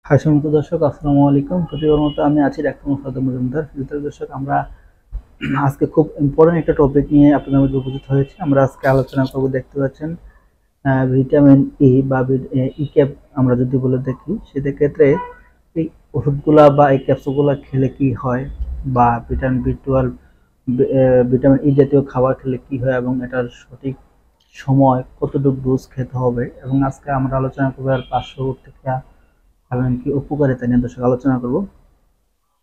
সম্মানিত দর্শক, আসসালামু আলাইকুম। প্রতিবার মতো আমি আছি ডাক্তার মোসাদ্দেদ মজুমদার। দর্শক, আমরা আজকে খুব ইম্পর্টেন্ট একটা টপিক নিয়ে আপনাদের মধ্যে উপস্থিত হয়েছি। আমরা আজকে আলোচনা করব, দেখতে পাচ্ছেন, ভিটামিন ই বা ই ক্যাপ আমরা যদি বলে দেখি, সেক্ষেত্রে এই ওষুধগুলা বা এই ক্যাপসুলগুলা খেলে কি হয়, বা ভিটামিন বি 12, ভিটামিন ই জাতীয় খাবার খেলে কি হয়, এবং এটার সঠিক সময় কতটুকু ডোজ খেতে হবে। এবং আজকে আমরা আলোচনা করবো আর পার্শ্ব প্রতিক্রিয়া এবং কি উপকারিতা নিয়ে দর্শক আলোচনা করব।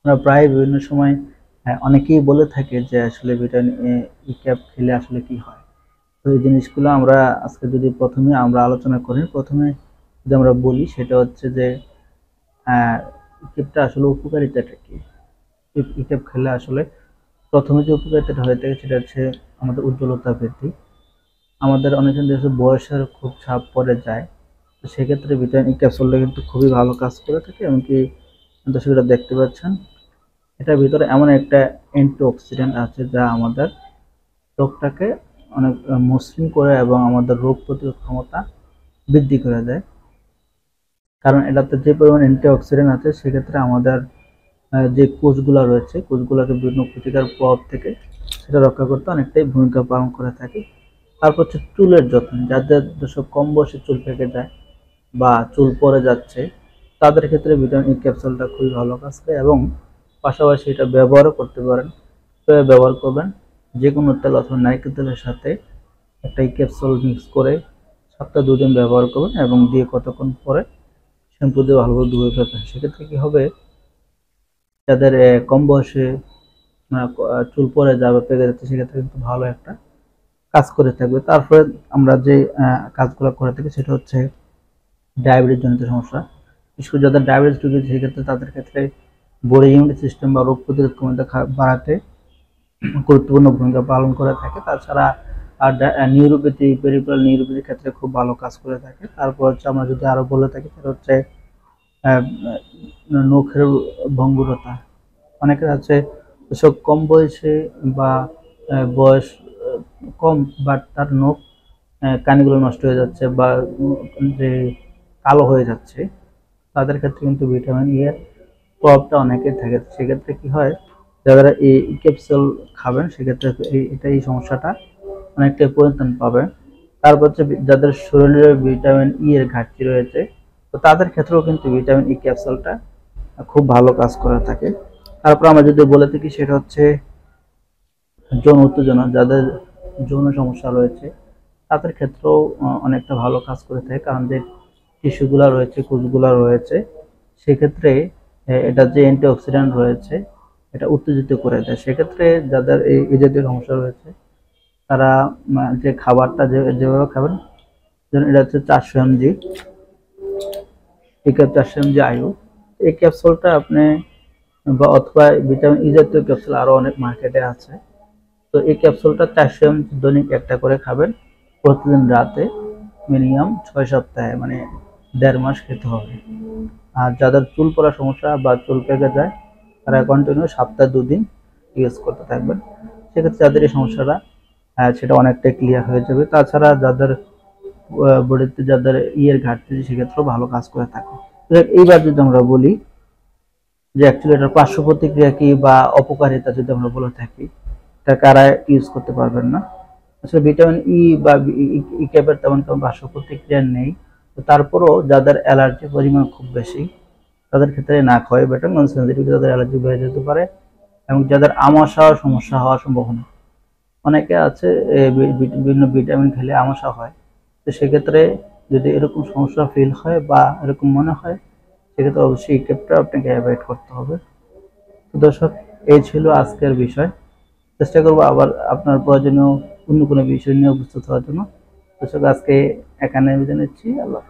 আমরা প্রায় বিভিন্ন সময় অনেকেই বলে থাকে যে আসলে ভিটামিন ই ক্যাপ খেলে আসলে কি হয়। তো এই জিনিসগুলো আমরা আজকে যদি প্রথমে আমরা আলোচনা করি, প্রথমে যদি আমরা বলি, সেটা হচ্ছে যে ই ক্যাপটা আসলে উপকারিতাটা কি। ই ক্যাপ খেলে আসলে প্রথমে যে উপকারিতাটা হয়ে থাকে সেটা হচ্ছে আমাদের উজ্জ্বলতা বৃদ্ধি। আমাদের অনেকের দেশে বয়সের খুব ছাপ পড়ে যায়, তো সেক্ষেত্রে ভিটামিন ই ক্যাপসুলটা কিন্তু খুবই ভালো কাজ করে থাকে। এমনকি দর্শকরা দেখতে পাচ্ছেন, এটার ভিতরে এমন একটা অ্যান্টিঅক্সিডেন্ট আছে যা আমাদের ত্বকটাকে অনেক মসৃণ করে এবং আমাদের রোগ প্রতিরোধ ক্ষমতা বৃদ্ধি করে দেয়। কারণ এটাতে যে পরিমাণ অ্যান্টিঅক্সিডেন্ট আছে, সেক্ষেত্রে আমাদের যে কোষগুলো রয়েছে, কোষগুলোকে বিভিন্ন ক্ষতিকর প্রভাব থেকে সেটা রক্ষা করতে অনেকটাই ভূমিকা পালন করে থাকে। তারপর হচ্ছে চুলের যত্ন। যাদের দর্শক কম বয়সে চুল পেকে যায় বা চুল পড়ে যাচ্ছে, তাদের ক্ষেত্রে ভিটামিন ই ক্যাপসুলটা খুবই ভালো কাজ করে। এবং পাশাপাশি এটা ব্যবহারও করতে পারেন। ব্যবহার করবেন যে কোনো তেল অথবা নারকেল তেলের সাথে একটা ই ক্যাপসুল মিক্স করে সপ্তাহে 2 দিন ব্যবহার করবেন, এবং দিয়ে কতক্ষণ পরে শ্যাম্পু দিয়ে ভালোভাবে ধুয়ে ফেলবেন। সেক্ষেত্রে কি হবে, যাদের কম বয়সে চুল পড়ে যাবে, পেকে যাচ্ছে, সেক্ষেত্রে কিন্তু ভালো একটা কাজ করে থাকবে। তারপরে আমরা যে কাজগুলো করে থাকি সেটা হচ্ছে ডায়াবেটিস জনিত সমস্যা। বিশেষ করে যাদের ডায়াবেটিস রোগী, সেক্ষেত্রে তাদের ক্ষেত্রে বডি ইমিউনিটি সিস্টেম বা রোগ প্রতিরোধ ক্ষমতা বাড়াতে গুরুত্বপূর্ণ ভূমিকা পালন করে থাকে। তাছাড়া নিউরোপ্যাথি, পেরিফেরাল নিউরোপ্যাথির ক্ষেত্রে খুব ভালো কাজ করে থাকে। তারপর হচ্ছে আমরা যদি আরো বলে থাকি, সেটা হচ্ছে নখের ভঙ্গুরতা। অনেকের আছে এসব কম বয়সে বা বয়স কম, বাট তার নখ কানিগুলো নষ্ট হয়ে যাচ্ছে বা যে কালো হয়ে যাচ্ছে, তাদের ক্ষেত্রে কিন্তু ভিটামিন ই এর প্রভাবটা অনেকের থাকে। সেক্ষেত্রে কি হয়, যারা এই ক্যাপসুল খাবেন, সেক্ষেত্রে এই সমস্যাটা অনেকটাই পরিত্রাণ পাবে। তারপর হচ্ছে যাদের শরীরে ভিটামিন ই এর ঘাটতি রয়েছে, তো তাদের ক্ষেত্রেও কিন্তু ভিটামিন ই ক্যাপসুলটা খুব ভালো কাজ করে থাকে। তারপর আমরা যদি বলে থাকি, সেটা হচ্ছে যৌন উত্তেজনা। যাদের যৌন সমস্যা রয়েছে, তাদের ক্ষেত্রেও অনেকটা ভালো কাজ করে থাকে। কারণ যে টিস্যুগুলো রয়েছে, কোষগুলো রয়েছে, সেক্ষেত্রে এটা যে অ্যান্টিঅক্সিডেন্ট রয়েছে, এটা উত্তেজিত করে দেয়। সেক্ষেত্রে যাদের এই জাতীয় সমস্যা রয়েছে, তারা যে খাবারটা যেভাবে খাবেন, যেমন এটা হচ্ছে 400 mg, এই 400 mg আয়ু। এই ক্যাপসুলটা আপনি বা অথবা ভিটামিন ই জাতীয় ক্যাপসুল আরো অনেক মার্কেটে আছে। তো এই ক্যাপসুলটা 400 mg দৈনিক একটা করে খাবেন, প্রতিদিন রাতে, মিনিমাম 6 সপ্তাহে, মানে 1.5 মাস খেতে হবে। আর যাদের চুল পড়ার সমস্যা বা চুল পেকে যায়, তারা কন্টিনিউ সপ্তাহে 2 দিন ইউজ করতে থাকবেন। সেক্ষেত্রে যাদের এই সমস্যাটা সেটা অনেকটাই ক্লিয়ার হয়ে যাবে। তাছাড়া যাদের বডিতে যাদের ইয়ের ঘাটতি, সেক্ষেত্রেও ভালো কাজ করে থাকে। এইবার যদি আমরা বলি যে অ্যাকচুয়ালি এটার পার্শ্ব প্রতিক্রিয়া কি বা অপকারিতা যদি আমরা বলে থাকি, এটা কারা ইউজ করতে পারবেন না। আসলে ভিটামিন ই বা ই ক্যাপের তেমন কোনো পার্শ্ব প্রতিক্রিয়া নেই। তো তারপরও যাদের অ্যালার্জির পরিমাণ খুব বেশি, তাদের ক্ষেত্রে না খাওয়াই বেটার। নন সেন্সিটিভ যাদের অ্যালার্জি বেড়ে যেতে পারে, এবং যাদের আমাশার সমস্যা হওয়ার সম্ভাবনা, অনেকে আছে বিভিন্ন ভিটামিন খেলে আমাশা হয়। তো সেক্ষেত্রে যদি এরকম সমস্যা ফিল হয় বা এরকম মনে হয়, সেক্ষেত্রে অবশ্যই এই ক্যাপটা আপনাকে অ্যাভয়েড করতে হবে। তো দর্শক, এই ছিল আজকের বিষয়। চেষ্টা করবো আবার আপনার প্রয়োজনীয় অন্য কোনো বিষয় নিয়ে উপস্থিত হওয়ার জন্য। দর্শক, আজকে এখানে বিদায় নিচ্ছি। আল্লাহ।